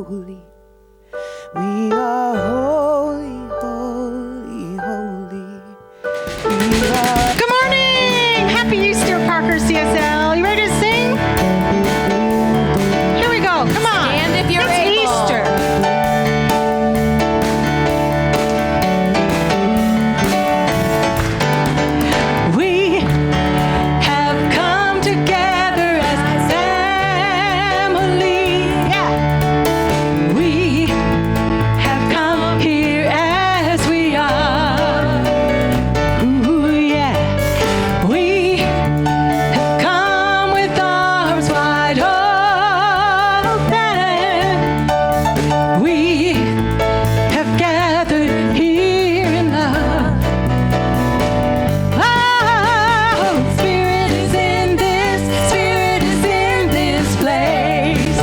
holy. We are holy, holy, holy. We are... Good morning! Happy Easter, Parker CSL. You ready to sing? Here we go. Come on. Stand if you're it's able. Easter. We have come together as family. Yeah. We have come here as we are. Ooh, yeah. We have come with arms wide open. We have gathered here in love. Oh, Spirit is in this, Spirit is in this place.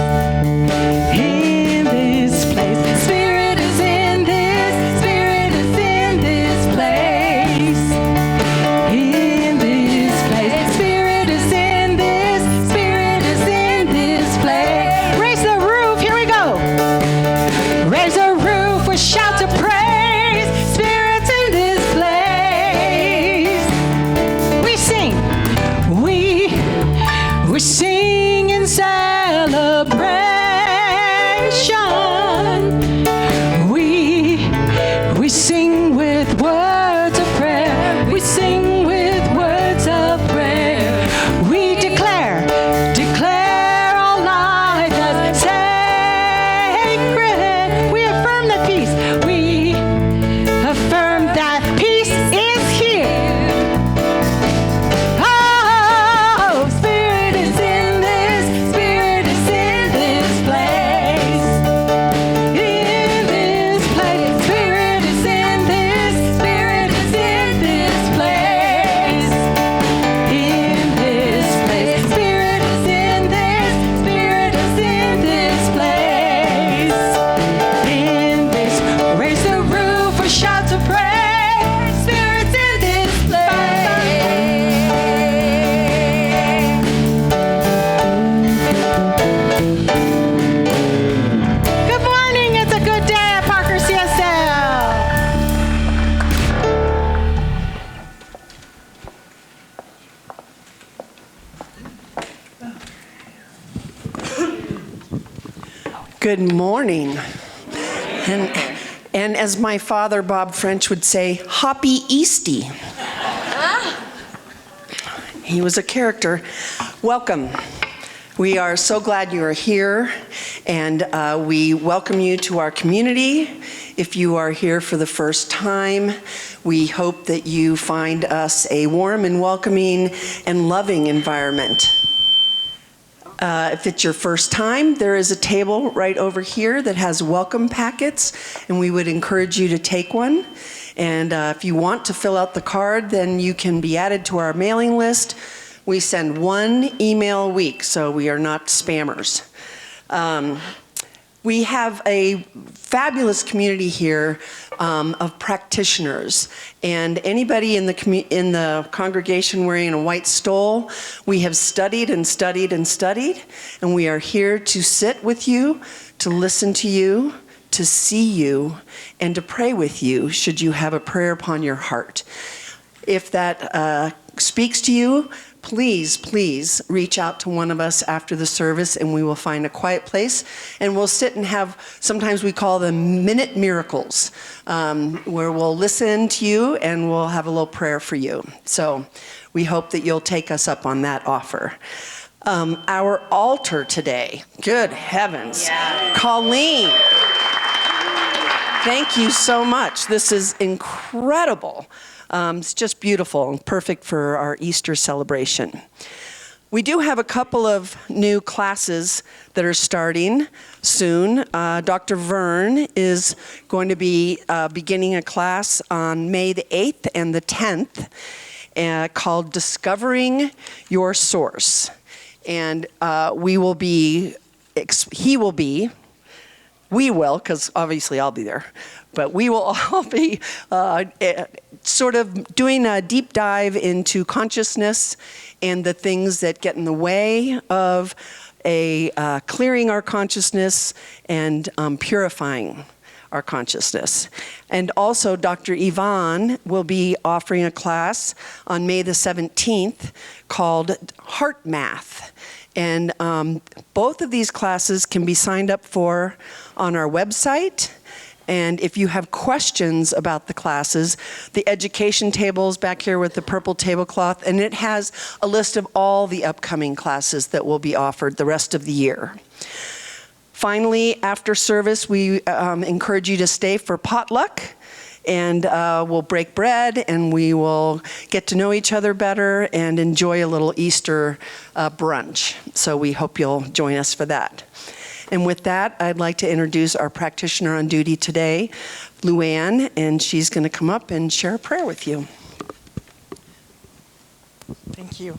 In this place. Spirit is in this, Spirit is in this place. In this place. Spirit is in this, Spirit is in this place. Raise the roof, here we go. Raise the roof with shouts of praise. Spirit's in this place. We sing. We sing in celebration. We sing with words of prayer. We sing with words of prayer. We declare all life as sacred. We affirm that peace. We affirm that peace is here. Oh, Spirit is in this, Spirit is in this place. In this place, Spirit is in this, Spirit is in this place. In this place, Spirit is in this, Spirit is in this place. In this, raise the roof for shouts of praise. Spirit's in this place. Good morning. It's a good day at Parker CSL. Good morning. And as my father, Bob French, would say, Hoppy Easty. He was a character. Welcome. We are so glad you are here, and we welcome you to our community. If you are here for the first time, we hope that you find us a warm and welcoming and loving environment. If it's your first time, there is a table right over here that has welcome packets, and we would encourage you to take one. And if you want to fill out the card, then you can be added to our mailing list. We send one email a week, so we are not spammers. We have a fabulous community here of practitioners, and anybody in the congregation wearing a white stole, we have studied and studied and studied, and we are here to sit with you, to listen to you, to see you, and to pray with you should you have a prayer upon your heart. If that speaks to you, please reach out to one of us after the service, and we will find a quiet place, and we'll sit and have, sometimes we call them minute miracles, where we'll listen to you and we'll have a little prayer for you. So we hope that you'll take us up on that offer. Our altar today, good heavens. Yeah. Colleen, thank you so much. This is incredible. It's just beautiful and perfect for our Easter celebration. We do have a couple of new classes that are starting soon. Dr. Vern is going to be beginning a class on May the 8th and the 10th called Discovering Your Source. And we will, because obviously I'll be there, but we will all be sort of doing a deep dive into consciousness and the things that get in the way of clearing our consciousness and purifying our consciousness. And also, Dr. Yvonne will be offering a class on May the 17th called Heart Math. And both of these classes can be signed up for on our website. And if you have questions about the classes, the education table is back here with the purple tablecloth, and it has a list of all the upcoming classes that will be offered the rest of the year. Finally, after service, we encourage you to stay for potluck, and we'll break bread, and we will get to know each other better and enjoy a little Easter brunch. So we hope you'll join us for that. And with that, I'd like to introduce our practitioner on duty today, Luann, and she's going to come up and share a prayer with you. Thank you.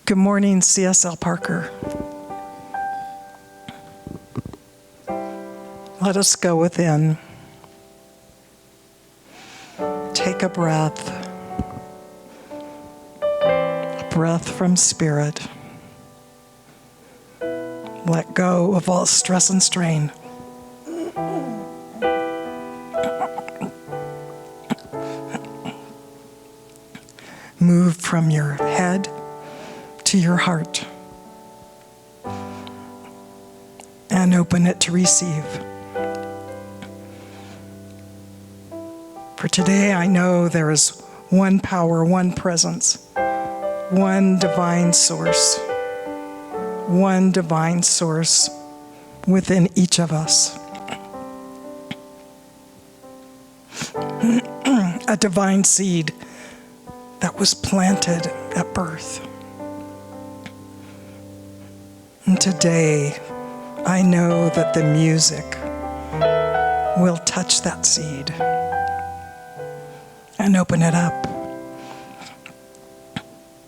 Good morning, CSL Parker. Let us go within. Take a breath from spirit. Let go of all stress and strain. Move from your head to your heart and open it to receive. For today, I know there is one power, one presence, one divine source within each of us. A divine seed that was planted at birth. And today, I know that the music will touch that seed and open it up.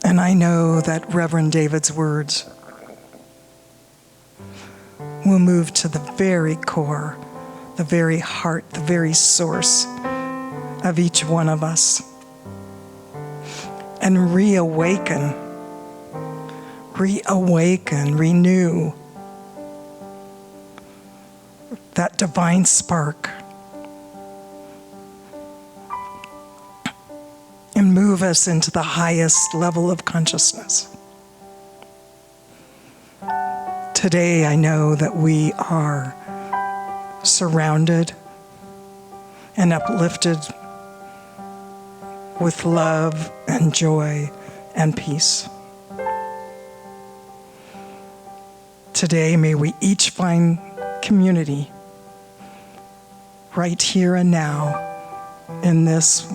And I know that Reverend David's words will move to the very core, the very heart, the very source of each one of us and reawaken, renew that divine spark and move us into the highest level of consciousness. Today, I know that we are surrounded and uplifted with love and joy and peace. Today, may we each find community right here and now in this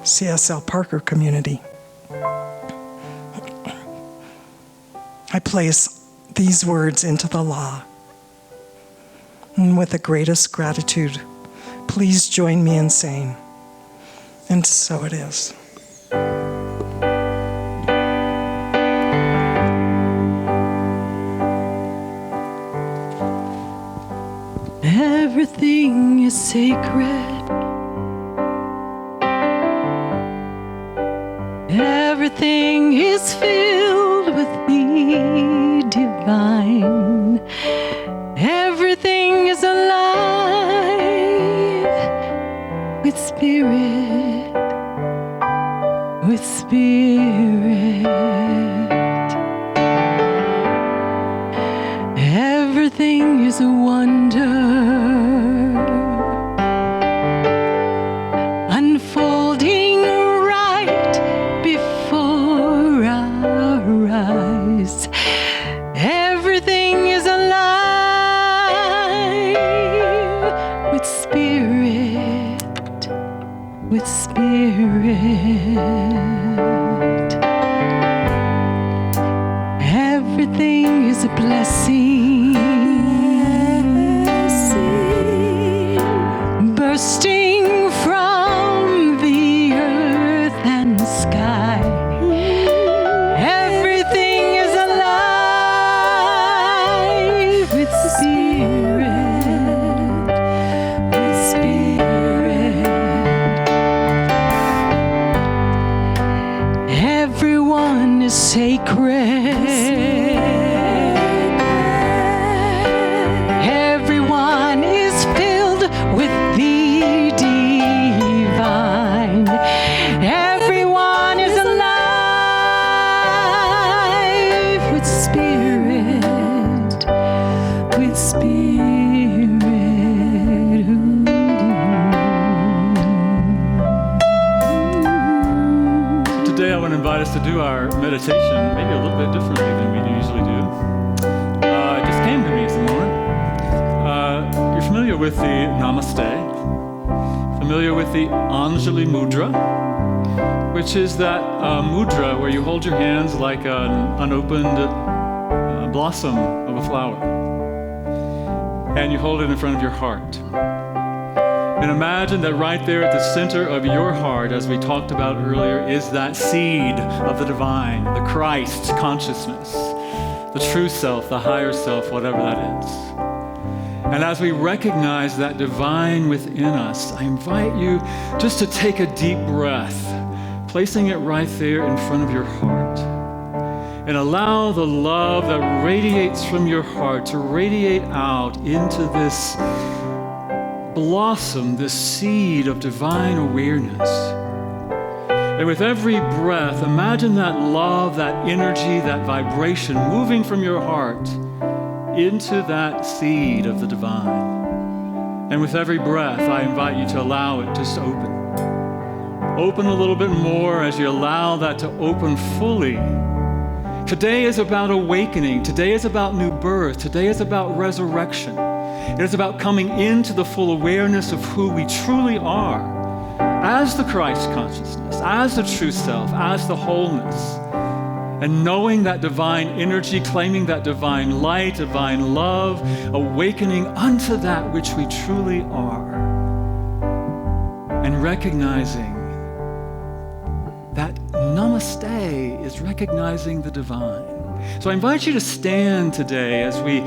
CSL Parker community. I place these words into the law. And with the greatest gratitude, please join me in saying, and so it is. Everything is sacred. Everything is filled with the divine. Everything is alive with spirit, with spirit. Everything is a wonder, unfolding right before our eyes. Everything is alive with spirit, with spirit. Everything is a blessing, bursting from the earth and sky. Everything Everyone is filled with the divine. Everyone is alive with spirit, with spirit. Today I want to invite us to do our meditation maybe a little bit differently than we usually do. It just came to me this morning. You're familiar with the Namaste, familiar with the Anjali Mudra, which is that mudra where you hold your hands like an unopened blossom of a flower, and you hold it in front of your heart. And imagine that right there at the center of your heart, as we talked about earlier, is that seed of the divine, the Christ consciousness, the true self, the higher self, whatever that is. And as we recognize that divine within us, I invite you just to take a deep breath, placing it right there in front of your heart. And allow the love that radiates from your heart to radiate out into this blossom, this seed of divine awareness. And with every breath, imagine that love, that energy, that vibration moving from your heart into that seed of the divine. And with every breath, I invite you to allow it just to open. Open a little bit more as you allow that to open fully. Today is about awakening. Today is about new birth. Today is about resurrection. It is about coming into the full awareness of who we truly are as the Christ consciousness, as the true self, as the wholeness. And knowing that divine energy, claiming that divine light, divine love, awakening unto that which we truly are. And recognizing that Namaste is recognizing the divine. So I invite you to stand today as we've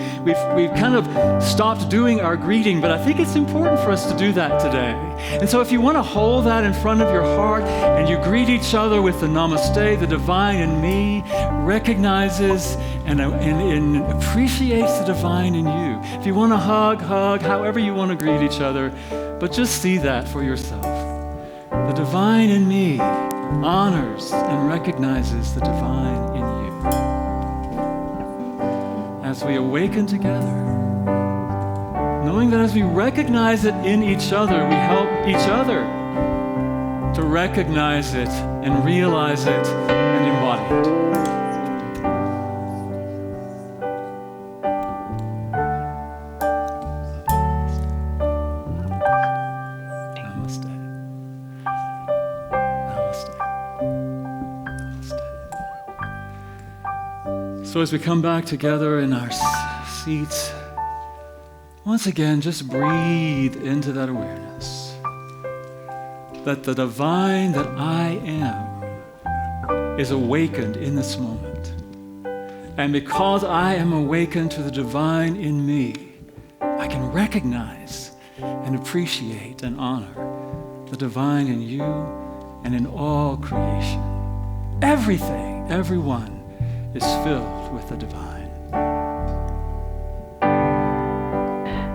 kind of stopped doing our greeting, but I think it's important for us to do that today. And so if you want to hold that in front of your heart and you greet each other with the Namaste, the divine in me recognizes and appreciates the divine in you. If you want to hug, however you want to greet each other, but just see that for yourself. The divine in me honors and recognizes the divine in you. As we awaken together, knowing that as we recognize it in each other, we help each other to recognize it and realize it and embody it. Namaste. Namaste. So as we come back together in our seats, once again, just breathe into that awareness that the divine that I am is awakened in this moment. And because I am awakened to the divine in me, I can recognize and appreciate and honor the divine in you and in all creation. Everything, everyone is filled with the divine.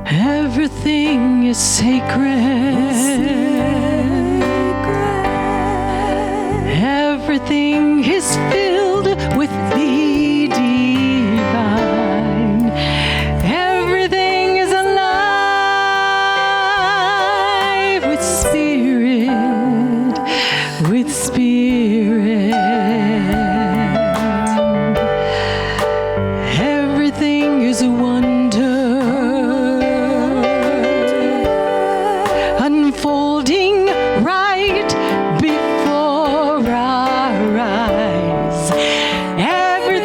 Everything is sacred. Everything is filled with the divine. Everything is alive with spirit, with spirit. Everything is a wonder, unfolding right before our eyes. Everything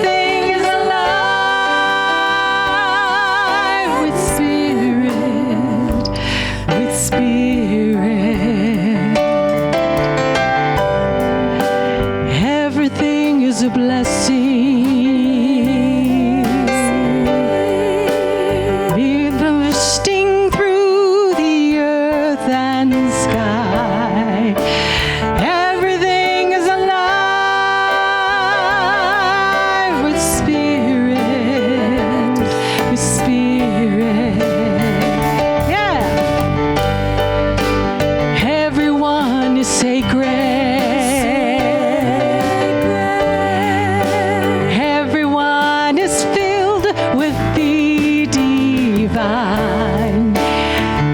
Everyone is filled with the divine.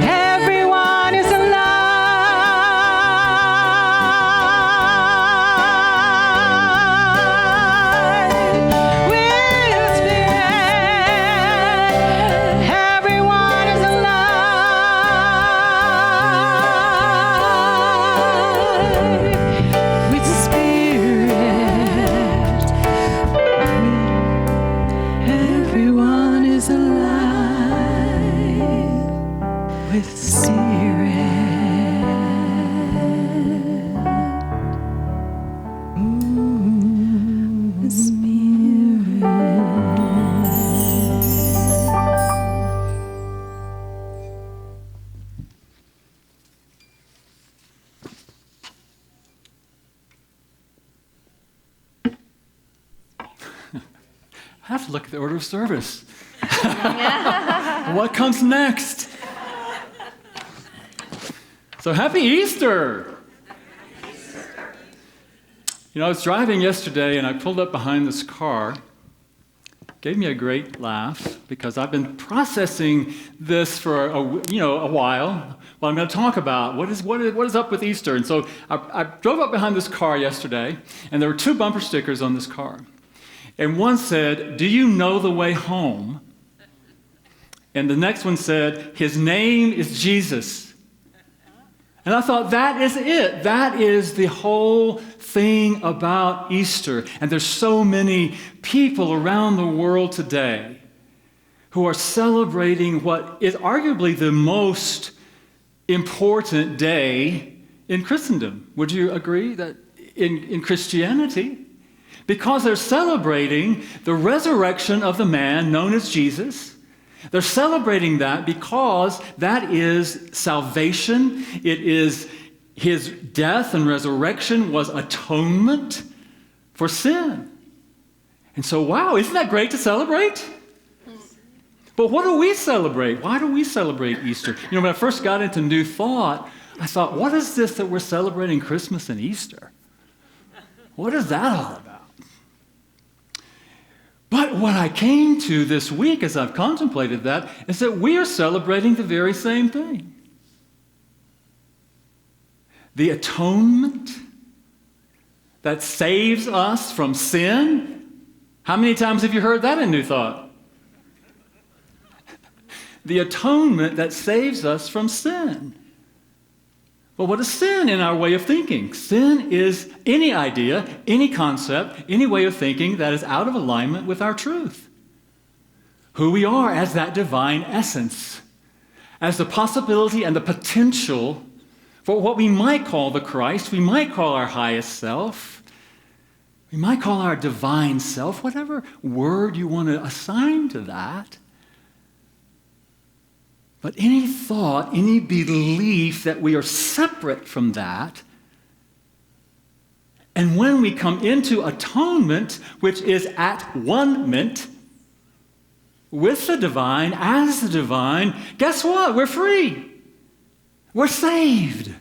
Everyone is alive with spirit. Everyone is alive with spirit. Everyone is alive with spirit. Ooh, spirit. I have to look at the order of service. What comes next? So happy Easter! You know, I was driving yesterday and I pulled up behind this car. Gave me a great laugh because I've been processing this for a while. Well, I'm going to talk about what is up with Easter. And so I drove up behind this car yesterday, and there were two bumper stickers on this car. And one said, "Do you know the way home?" And the next one said, "His name is Jesus." And I thought, that is it. That is the whole thing about Easter. And there's so many people around the world today who are celebrating what is arguably the most important day in Christendom. Would you agree that in Christianity? Because they're celebrating the resurrection of the man known as Jesus. They're celebrating that because that is salvation. It is his death and resurrection was atonement for sin. And so, wow, isn't that great to celebrate? But what do we celebrate? Why do we celebrate Easter? You know, when I first got into New Thought, I thought, what is this that we're celebrating Christmas and Easter? What is that all about? But what I came to this week as I've contemplated that is that we are celebrating the very same thing. The atonement that saves us from sin. How many times have you heard that in New Thought? The atonement that saves us from sin. Well, what is sin in our way of thinking? Sin is any idea, any concept, any way of thinking that is out of alignment with our truth. Who we are as that divine essence, as the possibility and the potential for what we might call the Christ, we might call our highest self, we might call our divine self, whatever word you want to assign to that. But any thought, any belief that we are separate from that, and when we come into atonement, which is at one-ment with the divine, as the divine, guess what? We're free. We're saved.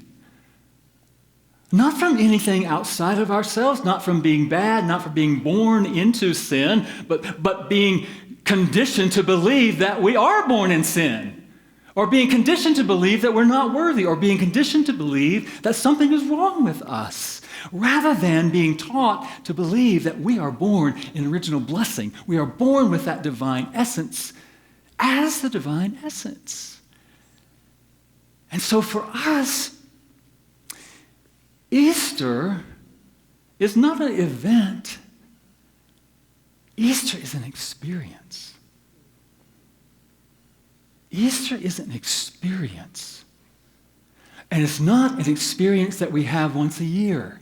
Not from anything outside of ourselves, not from being bad, not from being born into sin, but being conditioned to believe that we are born in sin. Or being conditioned to believe that we're not worthy, or being conditioned to believe that something is wrong with us, rather than being taught to believe that we are born in original blessing. We are born with that divine essence as the divine essence. And so for us, Easter is not an event. Easter is an experience. Easter is an experience. And it's not an experience that we have once a year.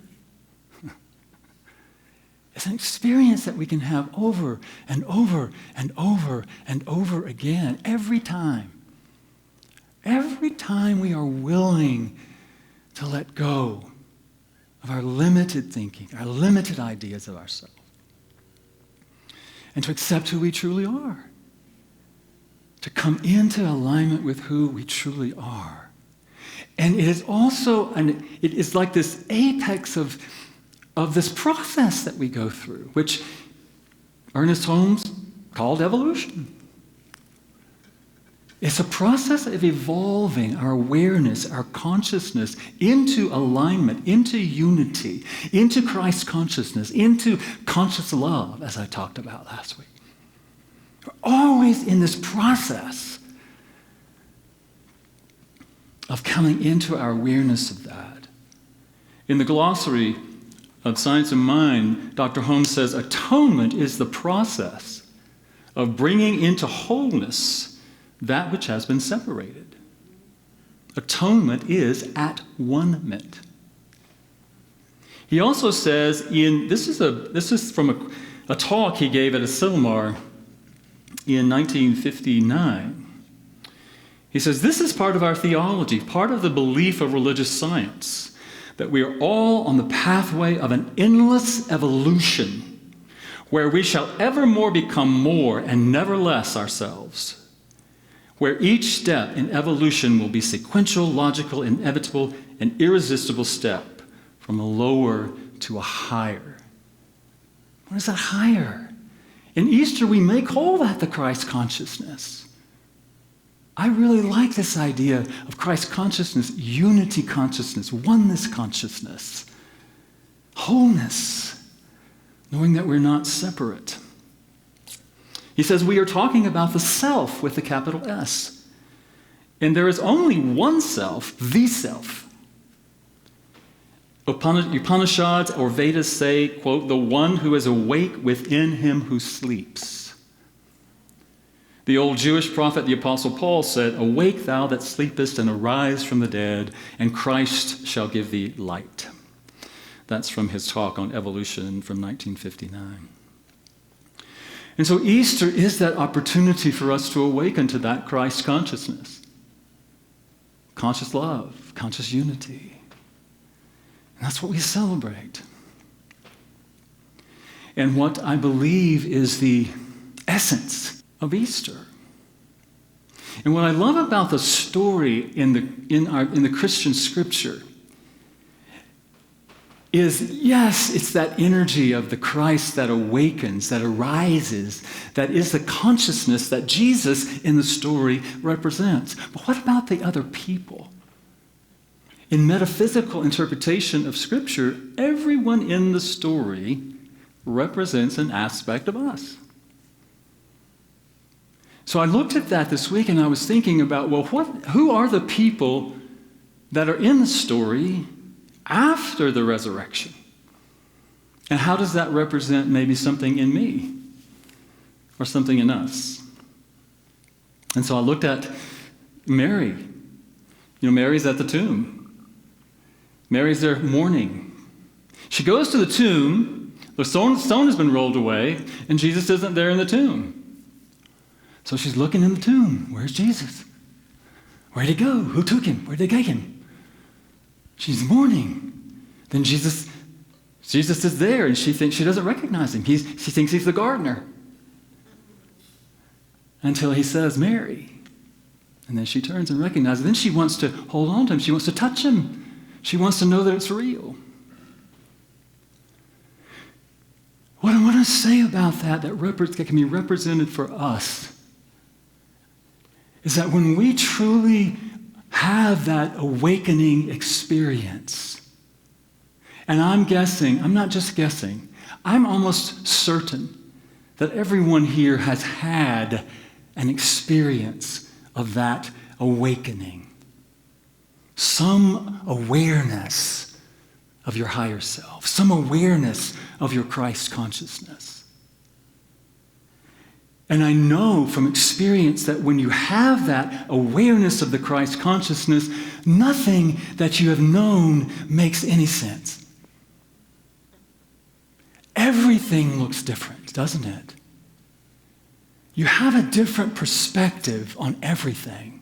It's an experience that we can have over and over and over and over again, every time. Every time we are willing to let go of our limited thinking, our limited ideas of ourselves, and to accept who we truly are. To come into alignment with who we truly are. And it is also, it is like this apex of this process that we go through, which Ernest Holmes called evolution. It's a process of evolving our awareness, our consciousness into alignment, into unity, into Christ consciousness, into conscious love, as I talked about last week. We're always in this process of coming into our awareness of that. In the glossary of Science of Mind, Dr. Holmes says, atonement is the process of bringing into wholeness that which has been separated. Atonement is at-one-ment. He also says, this is from a talk he gave at a Silmar in 1959. He says, this is part of our theology, part of the belief of religious science, that we are all on the pathway of an endless evolution, where we shall evermore become more and never less ourselves, where each step in evolution will be sequential, logical, inevitable, and irresistible step from a lower to a higher. What is that higher? In Easter, we may call that the Christ consciousness. I really like this idea of Christ consciousness, unity consciousness, oneness consciousness, wholeness, knowing that we're not separate. He says we are talking about the self with the capital S. And there is only one self, the self. Upanishads or Vedas say, quote, the one who is awake within him who sleeps. The old Jewish prophet, the Apostle Paul, said, awake thou that sleepest and arise from the dead, and Christ shall give thee light. That's from his talk on evolution from 1959. And so Easter is that opportunity for us to awaken to that Christ consciousness. Conscious love, conscious unity. And that's what we celebrate. And what I believe is the essence of Easter. And what I love about the story in the Christian scripture is, yes, it's that energy of the Christ that awakens, that arises, that is the consciousness that Jesus in the story represents. But what about the other people? In metaphysical interpretation of Scripture, everyone in the story represents an aspect of us. So I looked at that this week and I was thinking about, well, who are the people that are in the story after the resurrection? And how does that represent maybe something in me or something in us? And so I looked at Mary. You know, Mary's at the tomb. Mary's there mourning. She goes to the tomb, the stone has been rolled away, and Jesus isn't there in the tomb. So she's looking in the tomb. Where's Jesus? Where'd he go? Who took him? Where'd they take him? She's mourning. Then Jesus is there, and she thinks she doesn't recognize him. She thinks he's the gardener. Until he says, Mary. And then she turns and recognizes him. Then she wants to hold on to him. She wants to touch him. She wants to know that it's real. What I want to say about that can be represented for us is that when we truly have that awakening experience, and I'm not just guessing, I'm almost certain that everyone here has had an experience of that awakening. Some awareness of your higher self, some awareness of your Christ consciousness. And I know from experience that when you have that awareness of the Christ consciousness, nothing that you have known makes any sense. Everything looks different, doesn't it? You have a different perspective on everything.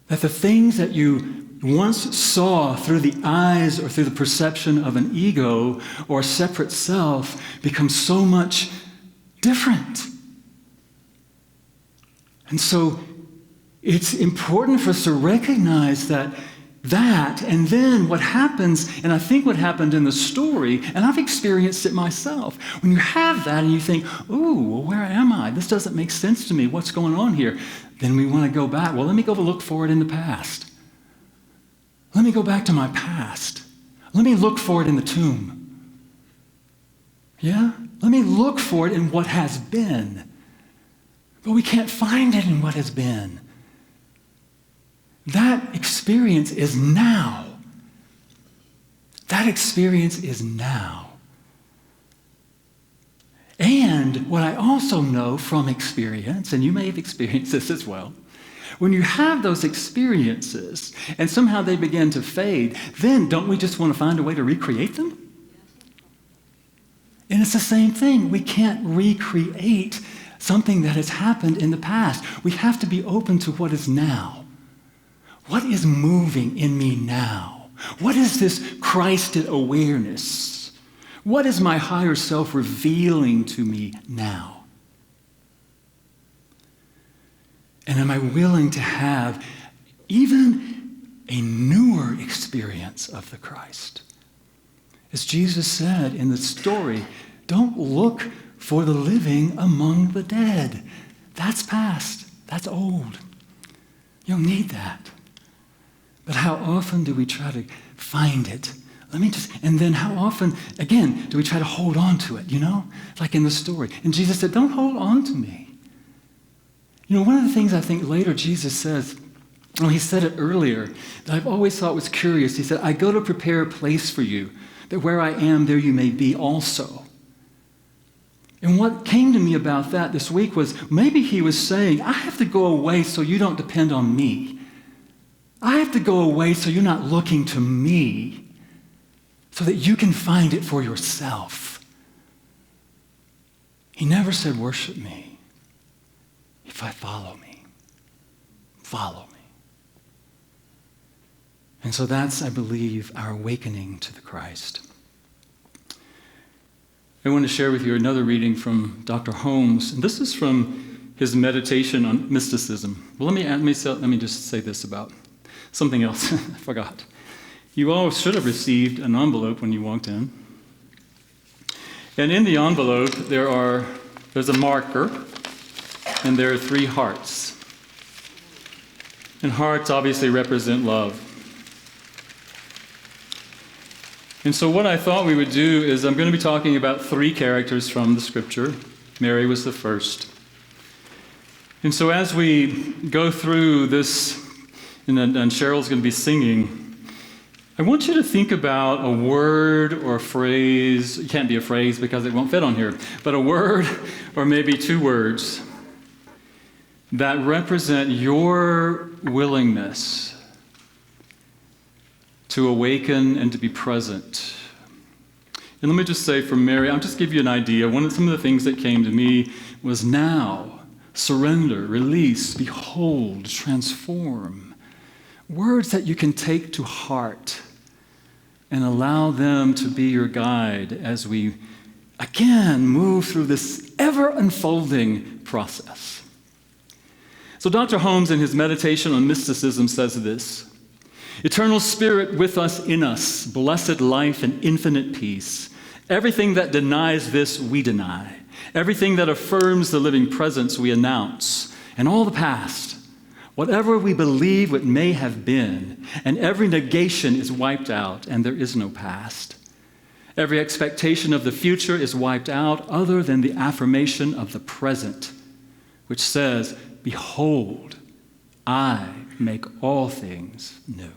That the things that you once saw through the eyes or through the perception of an ego or a separate self become so much different. And so it's important for us to recognize that and then what happens, and I think what happened in the story, and I've experienced it myself, when you have that and you think, ooh, well, where am I? This doesn't make sense to me. What's going on here? Then we want to go back. Well, let me go look for it in the past. Let me go back to my past. Let me look for it in the tomb. Yeah? Let me look for it in what has been. But we can't find it in what has been. That experience is now. That experience is now. And what I also know from experience, and you may have experienced this as well, when you have those experiences and somehow they begin to fade, then don't we just want to find a way to recreate them? And it's the same thing. We can't recreate something that has happened in the past. We have to be open to what is now. What is moving in me now? What is this Christed awareness? What is my higher self revealing to me now? And am I willing to have even a newer experience of the Christ? As Jesus said in the story, don't look for the living among the dead. That's past. That's old. You don't need that. But how often do we try to find it? And then how often, again, do we try to hold on to it, Like in the story. And Jesus said, don't hold on to me. One of the things I think later Jesus says, he said it earlier, that I've always thought was curious. He said, I go to prepare a place for you, that where I am, there you may be also. And what came to me about that this week was maybe he was saying, I have to go away so you don't depend on me. I have to go away so you're not looking to me, so that you can find it for yourself. He never said, worship me. If I follow me, follow me. And so that's, I believe, our awakening to the Christ. I want to share with you another reading from Dr. Holmes, and this is from his meditation on mysticism. Well, let me just say this about something else. I forgot. You all should have received an envelope when you walked in. And in the envelope, there's a marker, and there are 3 hearts. And hearts obviously represent love. And so what I thought we would do is I'm going to be talking about 3 characters from the scripture. Mary was the first. And so as we go through this, and Cheryl's going to be singing, I want you to think about a word or a phrase. It can't be a phrase because it won't fit on here, but a word or maybe 2 words that represent your willingness to awaken and to be present. And let me just say for Mary, I'll just give you an idea. Some of the things that came to me was now, surrender, release, behold, transform. Words that you can take to heart and allow them to be your guide as we, again, move through this ever-unfolding process. So Dr. Holmes, in his meditation on mysticism, says this: Eternal Spirit with us in us, blessed life and infinite peace. Everything that denies this, we deny. Everything that affirms the living presence, we announce. And all the past, whatever we believe it may have been, and every negation is wiped out, and there is no past. Every expectation of the future is wiped out, other than the affirmation of the present, which says, behold, I make all things new.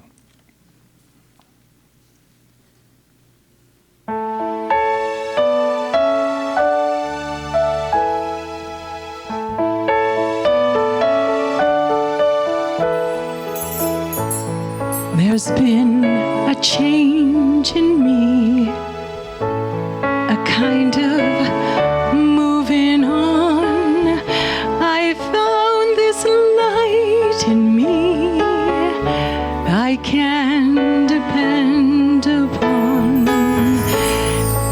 There's been a change in me, a kind of moving on. I found this light in me I can depend upon,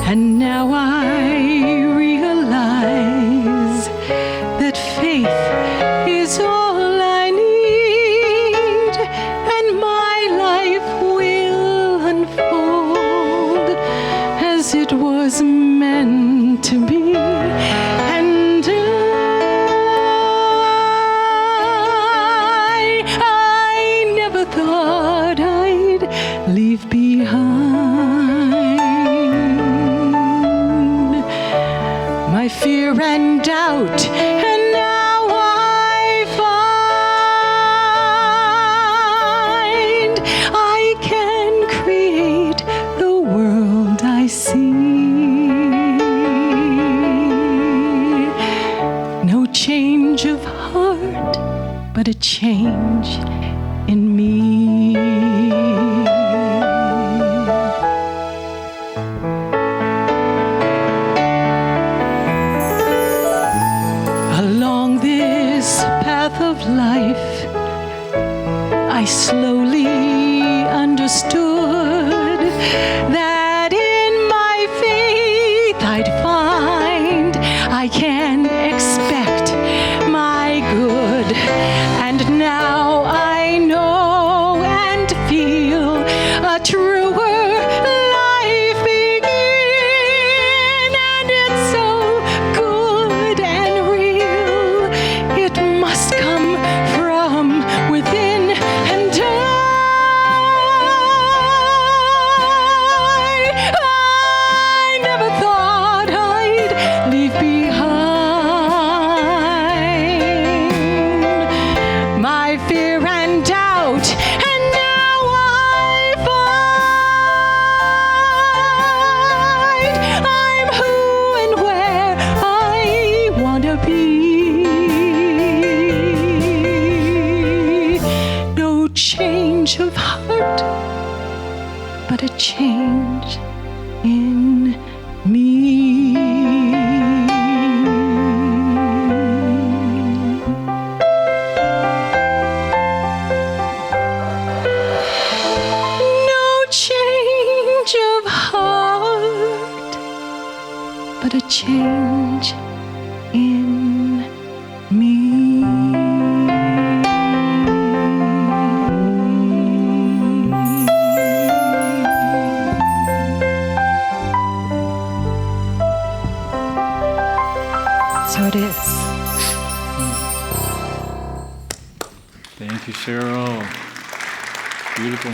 and now I realize that faith is all I need. as it was meant to be. And I never thought I'd leave behind my fear and doubt, and now I find I can create the world I see. No change of heart, but a change in me. Along this path of life, I slowly understood that in my faith I'd find I can expect my good. And now I know and feel a truer life begin. And it's so good and real, it must come from within. And I never thought I'd leave behind my fear and doubt, and now I find I'm who and where I want to be. No change of heart, but a change in me. No change of heart, but a change in me. So it is. Thank you, Cheryl. Beautiful.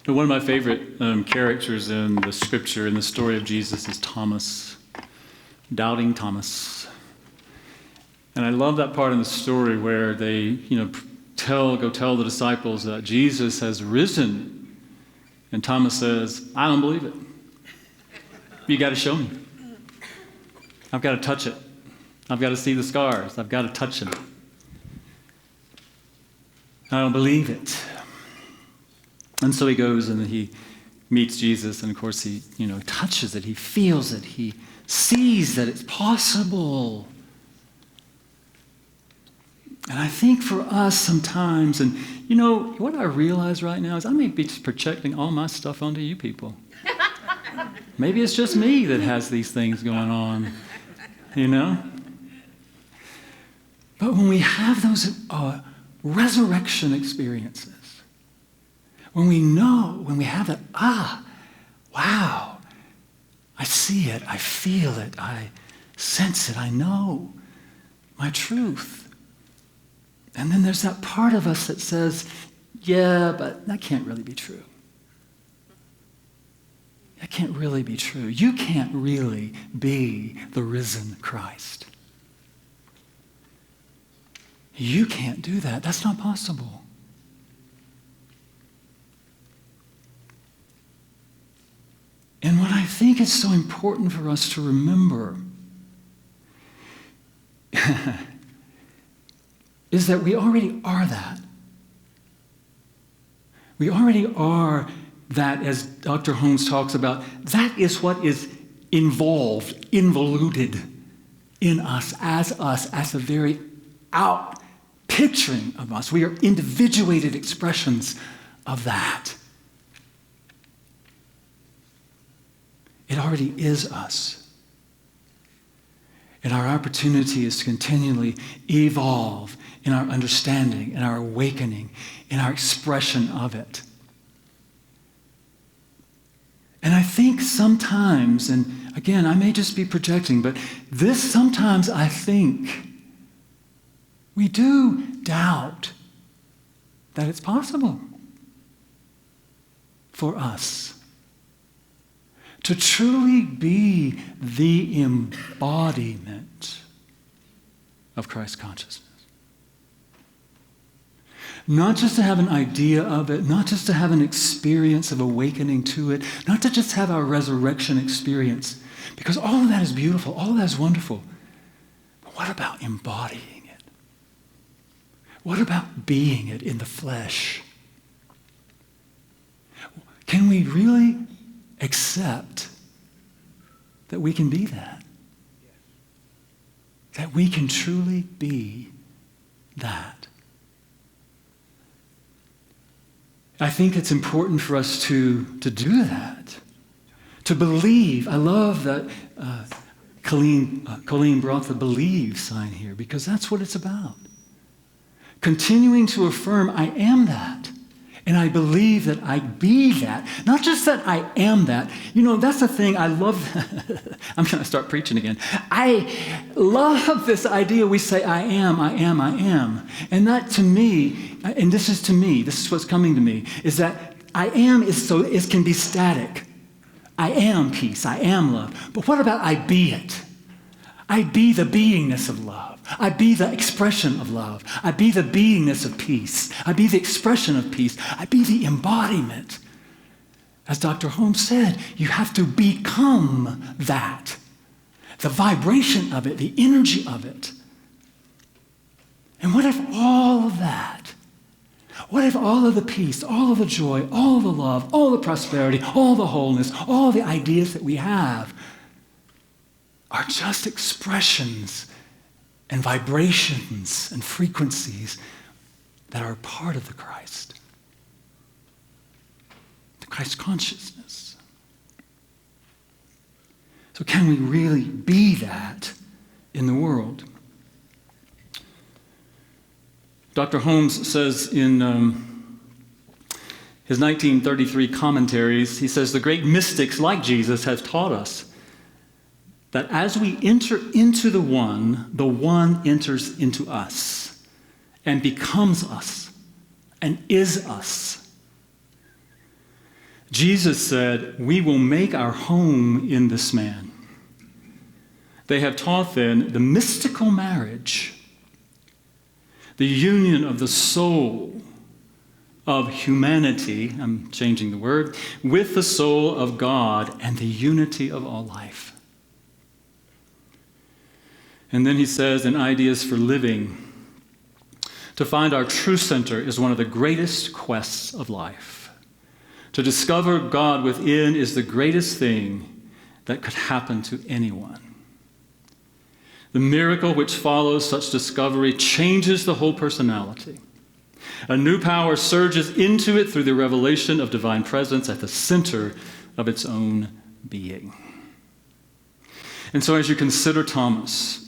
You know, one of my favorite characters in the scripture, in the story of Jesus, is Thomas, doubting Thomas. And I love that part in the story where they, go tell the disciples that Jesus has risen. And Thomas says, I don't believe it. You got to show me. I've got to touch it. I've got to see the scars. I've got to touch them. I don't believe it. And so he goes and he meets Jesus, and of course he, touches it. He feels it. He sees that it's possible. And I think for us sometimes, and what I realize right now is I may be just projecting all my stuff onto you people. Maybe it's just me that has these things going on, But when we have those resurrection experiences, when we have that, wow, I see it, I feel it, I sense it, I know my truth. And then there's that part of us that says, yeah, but that can't really be true. That can't really be true. You can't really be the risen Christ. You can't do that. That's not possible. And what I think is so important for us to remember is that we already are that. We already are that, as Dr. Holmes talks about. That is what is involuted in us, as a very out picturing of us. We are individuated expressions of that. It already is us. And our opportunity is to continually evolve in our understanding, in our awakening, in our expression of it. And I think sometimes, and again, I may just be projecting, but sometimes I think we do doubt that it's possible for us to truly be the embodiment of Christ consciousness. Not just to have an idea of it, not just to have an experience of awakening to it, not to just have our resurrection experience, because all of that is beautiful, all of that is wonderful. But what about embodying it? What about being it in the flesh? Can we really accept that we can be that? That we can truly be that? I think it's important for us to do that, to believe. I love that Colleen brought the believe sign here, because that's what it's about. Continuing to affirm, I am that, and I believe that I be that. Not just that I am that. You know, that's the thing I love. I'm going to start preaching again. I love this idea we say, I am, I am, I am. And that to me, and this is what's coming to me, is that I am can be static. I am peace, I am love. But what about I be it? I be the beingness of love. I be the expression of love. I be the beingness of peace. I be the expression of peace. I be the embodiment. As Dr. Holmes said, you have to become that. The vibration of it, the energy of it. And what if all of that, what if all of the peace, all of the joy, all of the love, all the prosperity, all the wholeness, all the ideas that we have are just expressions and vibrations and frequencies that are part of the Christ consciousness. So can we really be that in the world? Dr. Holmes says in his 1933 commentaries, he says, the great mystics like Jesus have taught us that as we enter into the one enters into us and becomes us and is us. Jesus said, we will make our home in this man. They have taught then the mystical marriage, the union of the soul of humanity, I'm changing the word, with the soul of God and the unity of all life. And then he says in Ideas for Living, to find our true center is one of the greatest quests of life. To discover God within is the greatest thing that could happen to anyone. The miracle which follows such discovery changes the whole personality. A new power surges into it through the revelation of divine presence at the center of its own being. And so as you consider Thomas,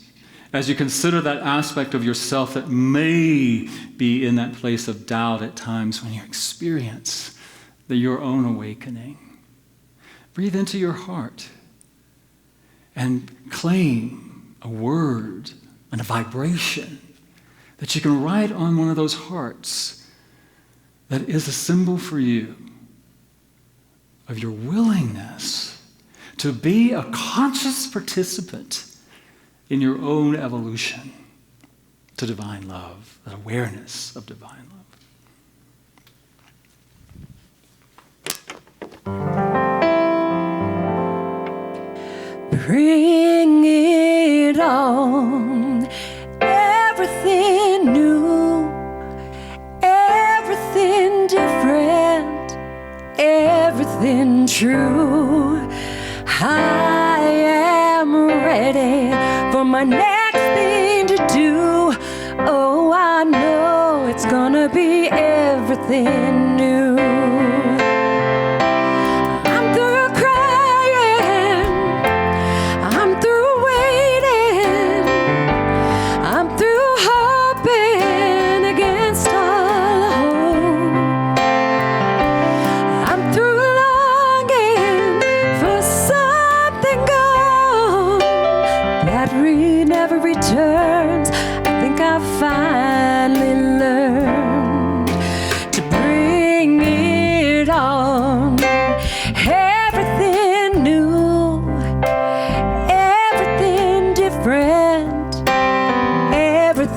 as you consider that aspect of yourself that may be in that place of doubt at times when you experience your own awakening, breathe into your heart and claim a word and a vibration that you can write on one of those hearts that is a symbol for you of your willingness to be a conscious participant in your own evolution to divine love, that awareness of divine love. Bring it on, everything new, everything different, everything true. I am ready for my next thing to do. Oh, I know it's gonna be everything new.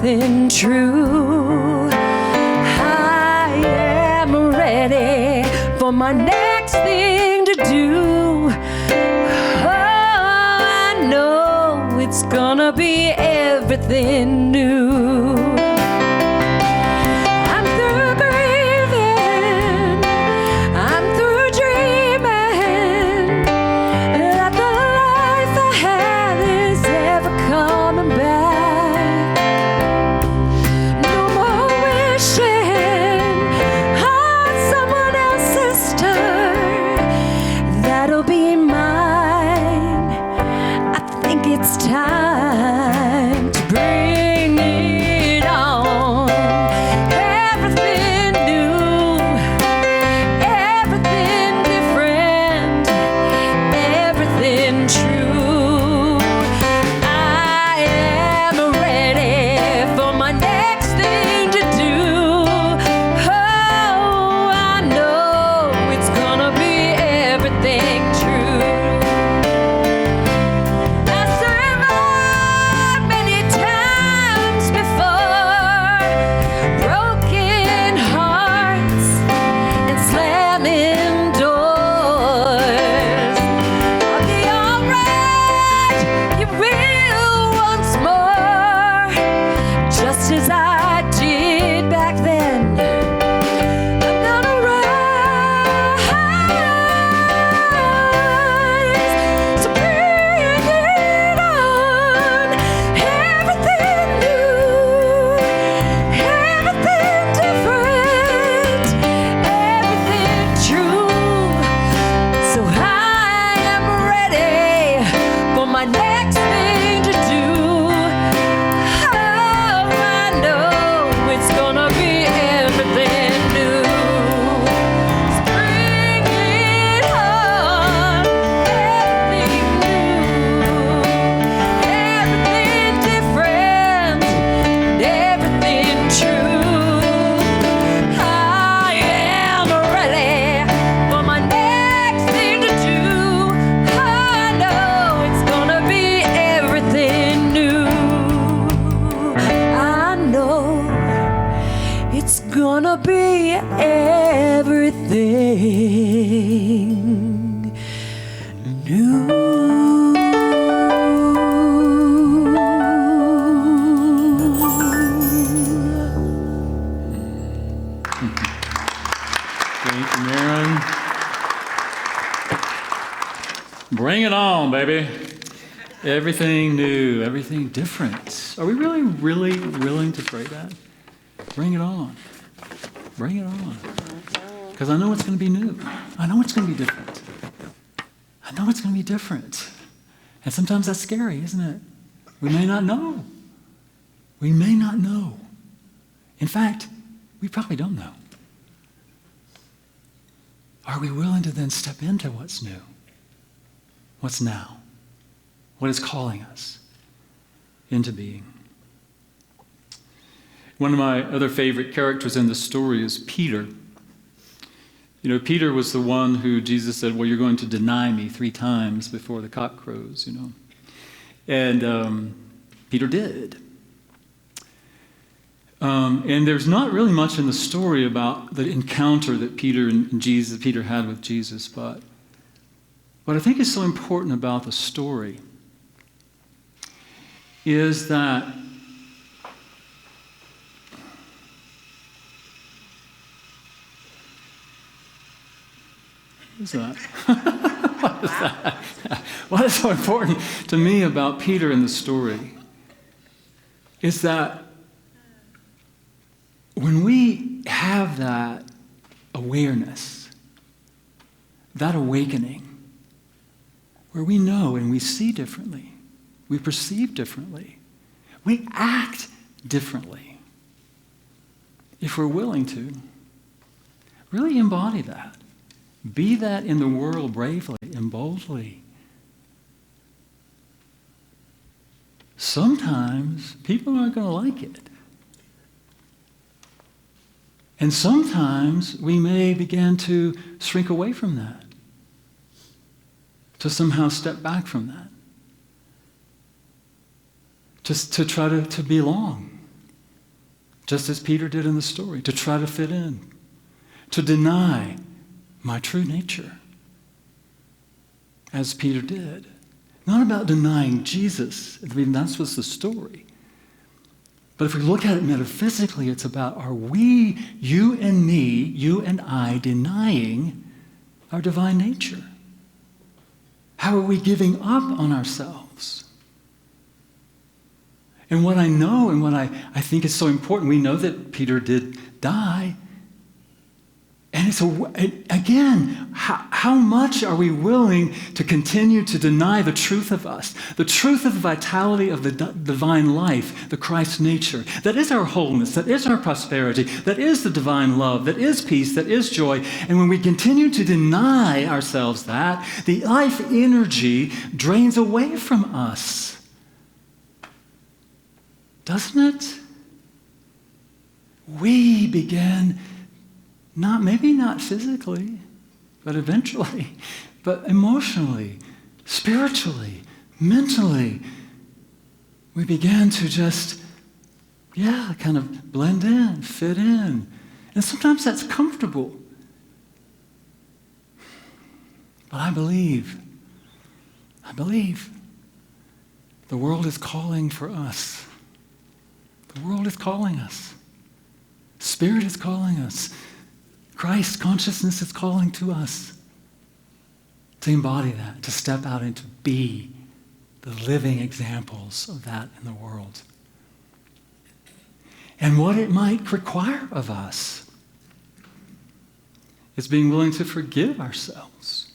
everything true. I am ready for my next thing to do. Oh, I know it's gonna be everything new. I'm through grieving, I'm through dreaming that the life I had is ever coming back. No more wishing on someone else's star. That'll be mine. I think it's time to bring it on. Everything new, everything different, everything true. I am ready for my next thing to do. Oh, I know it's gonna be everything true. I survived many times before, broken hearts and slamming doors. I'll be alright, you will once more, just as I did back then. I'm gonna rise to bring it on. Everything new, everything different, everything true. So I am ready for my next thing to do. Oh, I know it's gonna be everything new. Bring it on. Everything new, everything different, everything true. I am ready for my next thing to do. I know it's gonna be everything new. I know it's gonna be everything new. Thank you, Maren. Bring it on, baby. Everything new, everything different. Are we really, really willing to pray that? Bring it on. Bring it on. Because I know it's going to be new. I know it's going to be different. I know it's going to be different. And sometimes that's scary, isn't it? We may not know. We may not know. In fact, we probably don't know. Are we willing to then step into what's new? What's now? What is calling us into being? One of my other favorite characters in the story is Peter. You know, Peter was the one who Jesus said, well, you're going to deny me 3 times before the cock crows, you know. And Peter did. And there's not really much in the story about the encounter that Peter had with Jesus, but what I think is so important about the story is that what is that? What is that? What is so important to me about Peter in the story is that when we have that awareness, that awakening, where we know and we see differently, we perceive differently, we act differently, if we're willing to, really embody that. Be that in the world bravely and boldly. Sometimes people aren't going to like it. And sometimes we may begin to shrink away from that, to somehow step back from that, just to try to belong. just as Peter did in the story, to try to fit in, to deny my true nature, as Peter did. Not about denying Jesus. I mean, that's what's the story. But if we look at it metaphysically, it's about, are we, you and me, you and I, denying our divine nature? How are we giving up on ourselves? And what I know and what I think is so important, we know that Peter did die. And it's again, how much are we willing to continue to deny the truth of us, the truth of the vitality of the divine life, the Christ nature, that is our wholeness, that is our prosperity, that is the divine love, that is peace, that is joy. And when we continue to deny ourselves that, the life energy drains away from us. Doesn't it? We begin, maybe not physically, but eventually, but emotionally, spiritually, mentally, we began to just, kind of blend in, fit in. And sometimes that's comfortable. But I believe the world is calling for us. The world is calling us. Spirit is calling us. Christ consciousness is calling to us to embody that, to step out and to be the living examples of that in the world. And what it might require of us is being willing to forgive ourselves.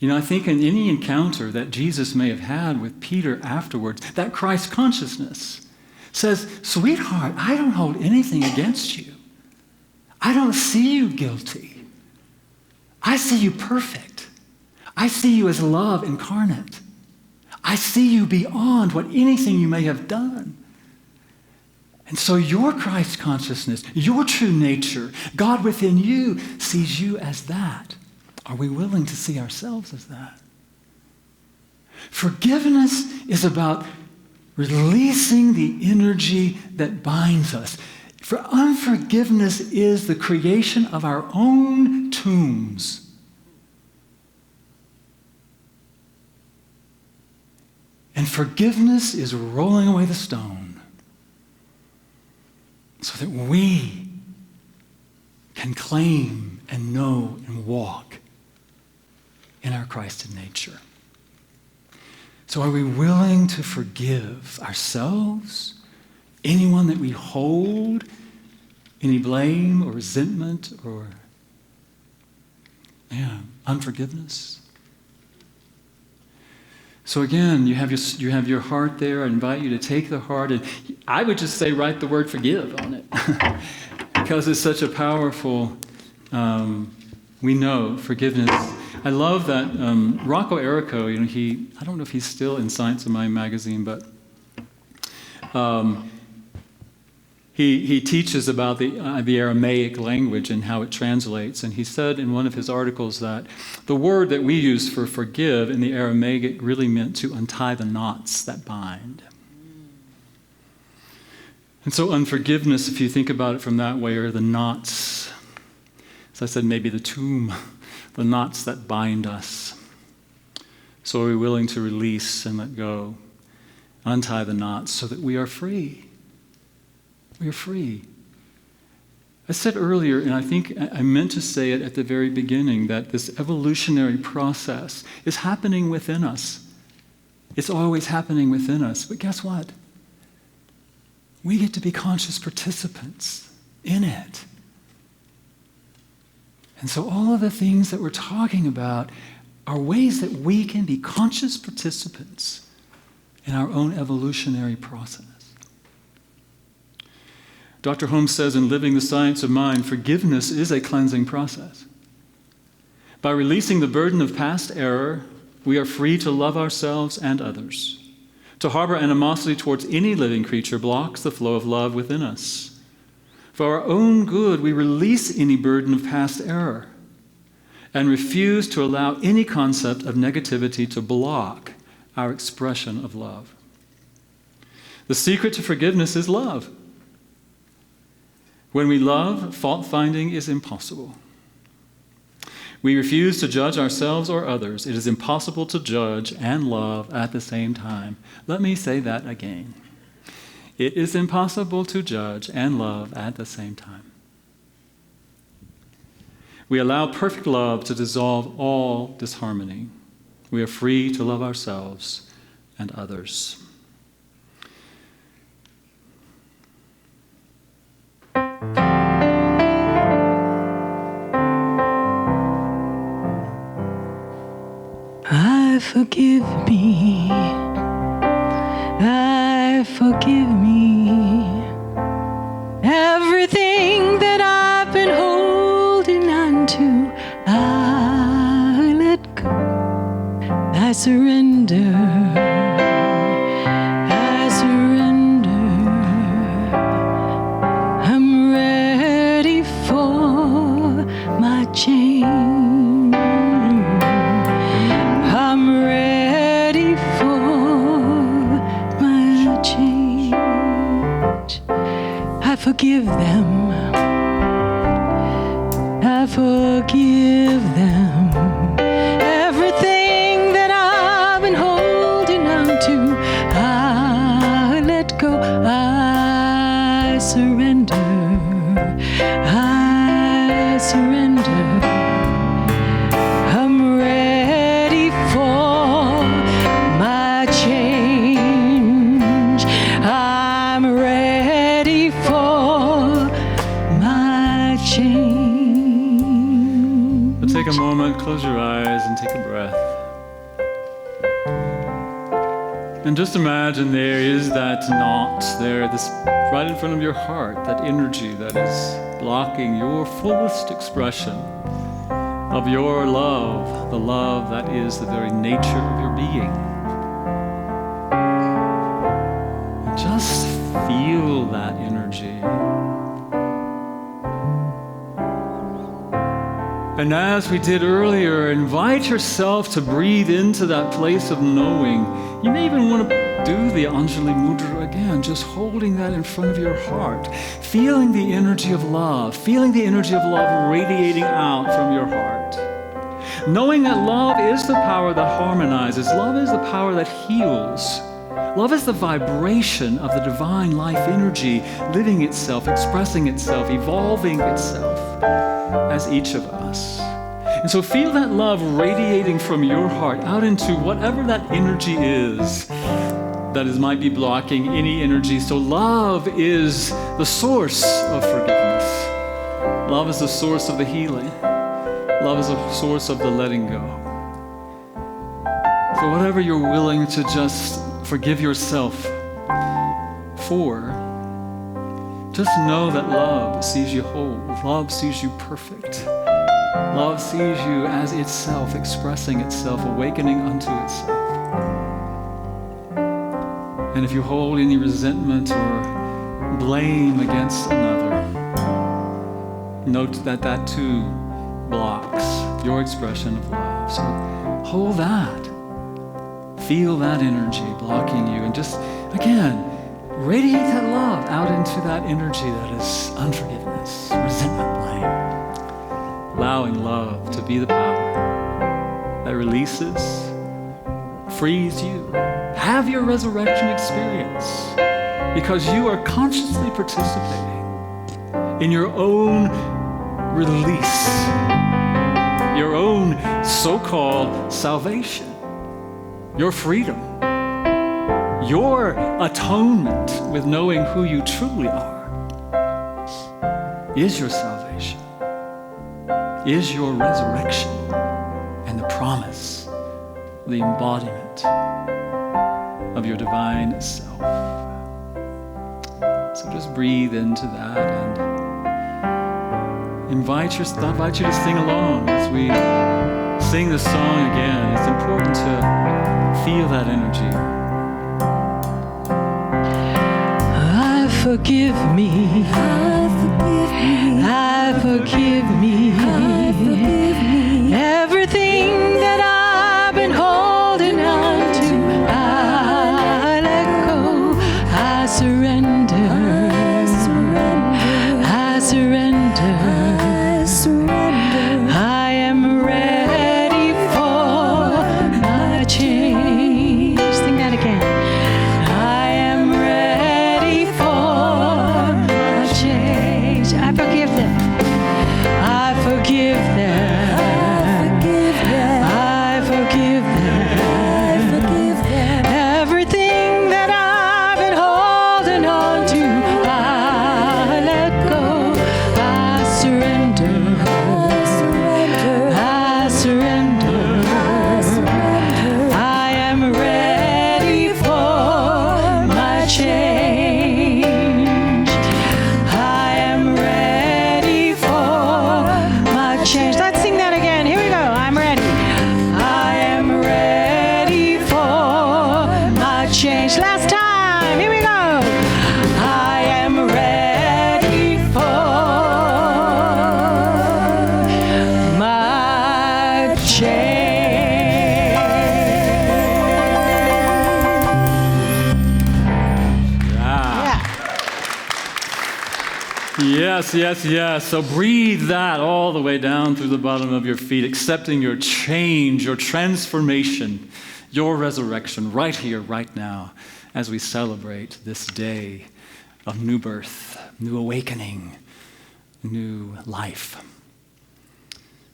I think in any encounter that Jesus may have had with Peter afterwards, that Christ consciousness says, sweetheart, I don't hold anything against you. I don't see you guilty. I see you perfect. I see you as love incarnate. I see you beyond what anything you may have done. And so your Christ consciousness, your true nature, God within you sees you as that. Are we willing to see ourselves as that? Forgiveness is about releasing the energy that binds us. For unforgiveness is the creation of our own tombs. And forgiveness is rolling away the stone so that we can claim and know and walk in our Christed nature. So are we willing to forgive ourselves, anyone that we hold any blame or resentment or unforgiveness? So again, you have your heart there. I invite you to take the heart, and I would just say write the word forgive on it because it's such a powerful, we know forgiveness. I love that Rocco Errico, I don't know if he's still in Science of Mind magazine, but he teaches about the Aramaic language and how it translates. And he said in one of his articles that the word that we use for forgive in the Aramaic really meant to untie the knots that bind. And so unforgiveness, if you think about it from that way, are the knots. As I said, maybe the tomb, the knots that bind us. So are we willing to release and let go, untie the knots so that we are free? We are free. I said earlier, and I think I meant to say it at the very beginning, that this evolutionary process is happening within us. It's always happening within us. But guess what? We get to be conscious participants in it. And so all of the things that we're talking about are ways that we can be conscious participants in our own evolutionary process. Dr. Holmes says in Living the Science of Mind, forgiveness is a cleansing process. By releasing the burden of past error, we are free to love ourselves and others. To harbor animosity towards any living creature blocks the flow of love within us. For our own good, we release any burden of past error and refuse to allow any concept of negativity to block our expression of love. The secret to forgiveness is love. When we love, fault-finding is impossible. We refuse to judge ourselves or others. It is impossible to judge and love at the same time. Let me say that again. It is impossible to judge and love at the same time. We allow perfect love to dissolve all disharmony. We are free to love ourselves and others. I forgive me. I forgive me. Everything that I've been holding on to, I let go. I surrender. I surrender. I'm ready for my change. I'm ready for my change. I forgive them. I forgive them. Everything that I've been holding on to, I let go. I surrender. I surrender. I'm ready for my change. I'm ready for my change. But take a moment, close your eyes, and take a breath. And just imagine there is that knot there, this right in front of your heart, that energy that is blocking your fullest expression of your love, the love that is the very nature of your being. Just feel that energy. And as we did earlier, invite yourself to breathe into that place of knowing. You may even want to do the Anjali Mudra again, just holding that in front of your heart, feeling the energy of love, radiating out from your heart. Knowing that love is the power that harmonizes, love is the power that heals. Love is the vibration of the divine life energy, living itself, expressing itself, evolving itself as each of us. And so feel that love radiating from your heart out into whatever that energy is that might be blocking any energy. So love is the source of forgiveness. Love is the source of the healing. Love is the source of the letting go. So whatever you're willing to just forgive yourself for, just know that love sees you whole. Love sees you perfect. Love sees you as itself, expressing itself, awakening unto itself. And if you hold any resentment or blame against another, note that that too blocks your expression of love. So hold that. Feel that energy blocking you, and just, again, radiate that love out into that energy that is unforgiveness, resentment, blame. Allowing love to be the power that releases, frees you. Have your resurrection experience, because you are consciously participating in your own release, your own so-called salvation, your freedom, your atonement with knowing who you truly are is your salvation, is your resurrection, and the promise, the embodiment of your divine self. So just breathe into that and invite you to sing along as we sing this song again. It's important to feel that energy. I forgive me. I forgive me. Everything that I've been holding on to, I let go. I surrender. I Yes, yes, yes. So breathe that all the way down through the bottom of your feet, accepting your change, your transformation, your resurrection right here, right now, as we celebrate this day of new birth, new awakening, new life.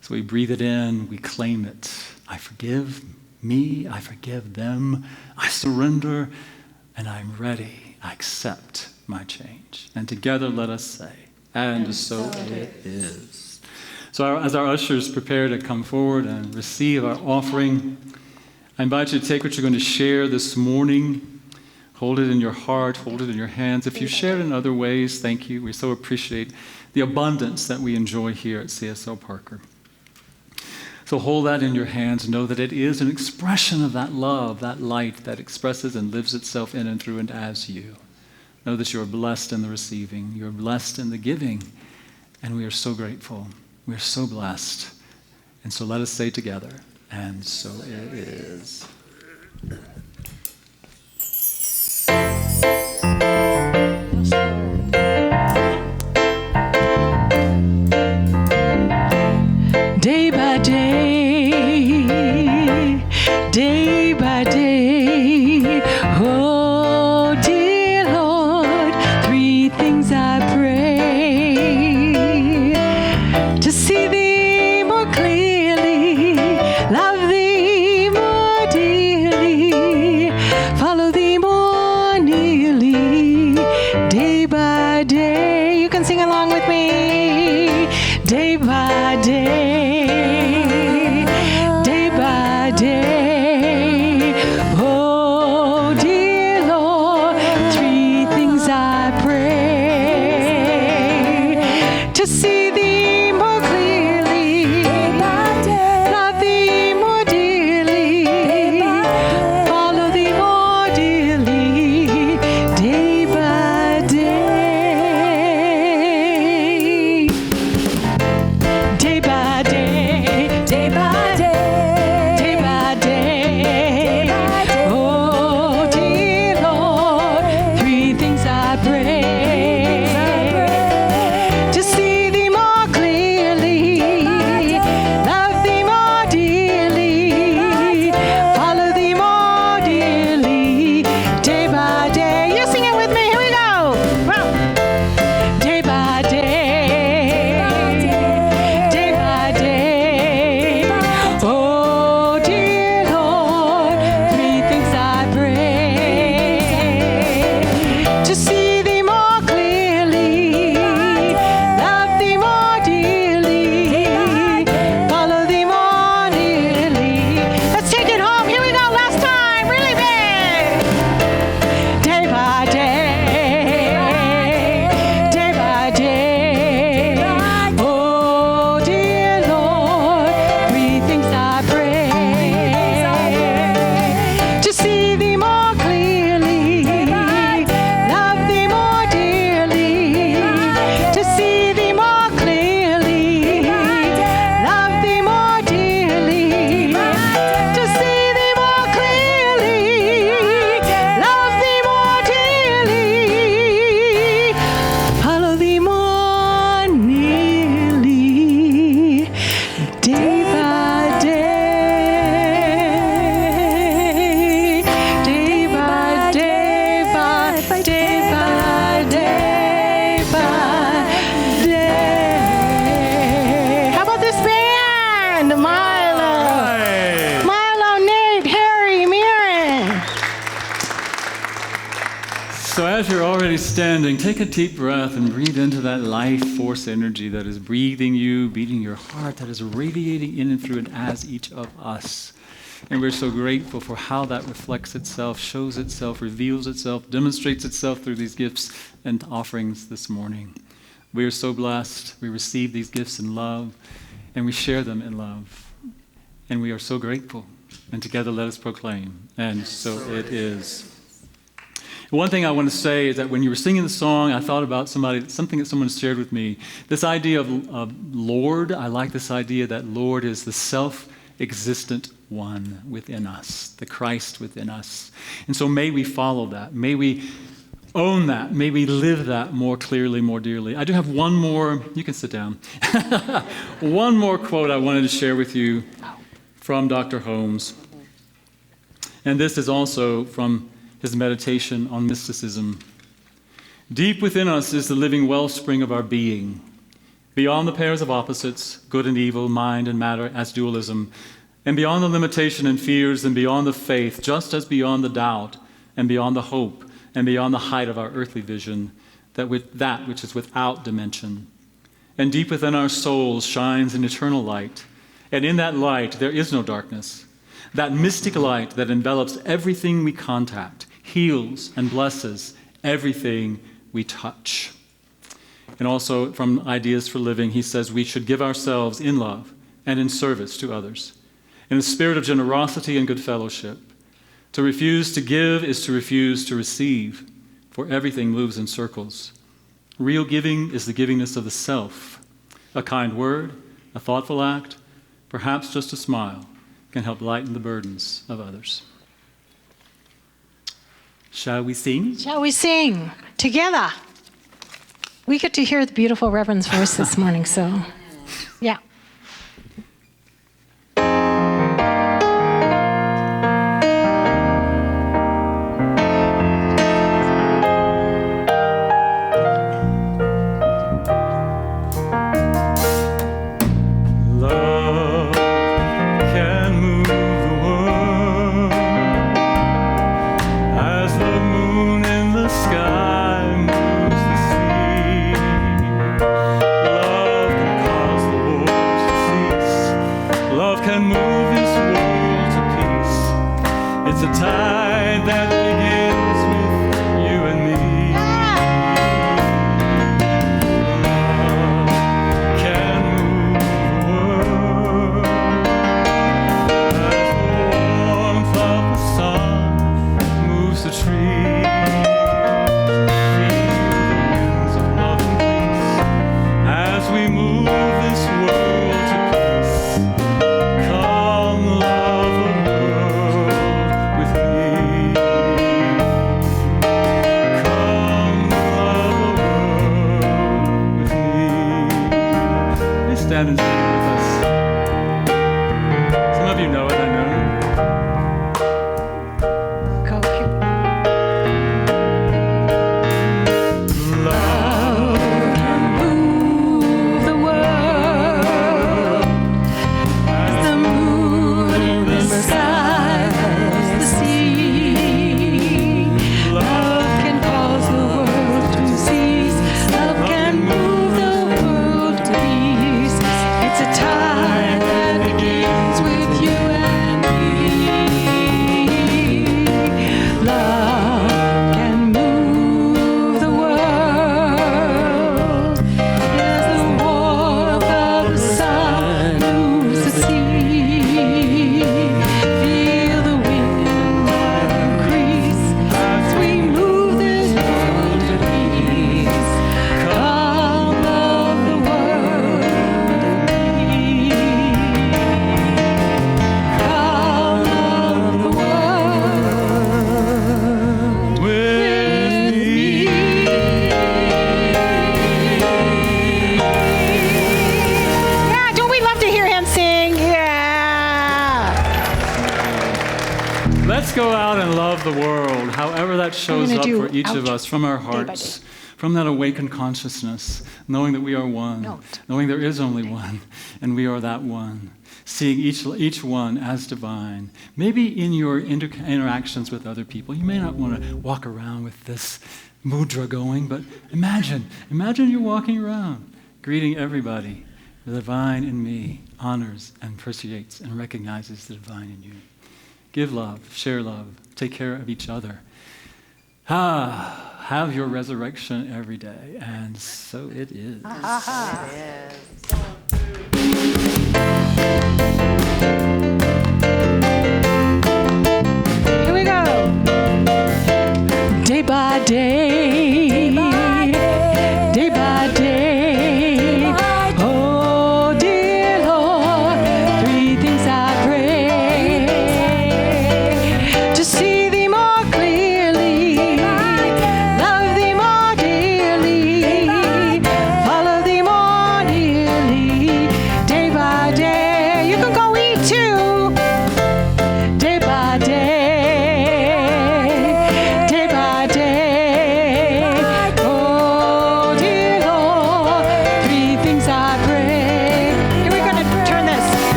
So we breathe it in, we claim it. I forgive me, I forgive them, I surrender, and I'm ready. I accept my change. And together let us say, and so it is. So as our ushers prepare to come forward and receive our offering, I invite you to take what you're going to share this morning, hold it in your heart, hold it in your hands. If you share it in other ways, thank you. We so appreciate the abundance that we enjoy here at CSL Parker. So hold that in your hands. Know that it is an expression of that love, that light that expresses and lives itself in and through and as you. Know that you are blessed in the receiving. You are blessed in the giving. And we are so grateful. We are so blessed. And so let us say together, and so it is. Day by day, oh dear Lord, three things I pray: to see thee more clearly, love thee more dearly, follow thee more nearly, day by day. You can sing along with me. Day by day. As you're already standing, take a deep breath and breathe into that life force energy that is breathing you, beating your heart, that is radiating in and through and as each of us. And we're so grateful for how that reflects itself, shows itself, reveals itself, demonstrates itself through these gifts and offerings this morning. We are so blessed. We receive these gifts in love, and we share them in love. And we are so grateful. And together let us proclaim, and so it is. One thing I want to say is that when you were singing the song, I thought about something that someone shared with me. This idea of Lord, I like this idea that Lord is the self existent one within us, the Christ within us. And so may we follow that. May we own that. May we live that more clearly, more dearly. I do have one more, you can sit down. One more quote I wanted to share with you from Dr. Holmes. And this is also from his meditation on mysticism. Deep within us is the living wellspring of our being. Beyond the pairs of opposites, good and evil, mind and matter as dualism, and beyond the limitation and fears, and beyond the faith, just as beyond the doubt, and beyond the hope, and beyond the height of our earthly vision, that which is without dimension. And deep within our souls shines an eternal light, and in that light there is no darkness. That mystic light that envelops everything we contact, heals and blesses everything we touch. And also from Ideas for Living, he says we should give ourselves in love and in service to others, in a spirit of generosity and good fellowship. To refuse to give is to refuse to receive, for everything moves in circles. Real giving is the givingness of the self. A kind word, a thoughtful act, perhaps just a smile, can help lighten the burdens of others. Shall we sing? Shall we sing together? We get to hear the beautiful Reverend's voice this morning, so yeah. Shows up for each of us from our hearts, from that awakened consciousness, knowing that we are one, knowing there is only one, and we are that one, seeing each one as divine. Maybe in your interactions with other people, you may not want to walk around with this mudra going, but imagine you're walking around, greeting everybody. The divine in me honors and appreciates and recognizes the divine in you. Give love, share love, take care of each other. Have your resurrection every day, and so it is. It is. Here we go. Day by day, day by day. Oh, dear Lord, three things I pray.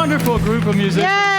wonderful group of musicians.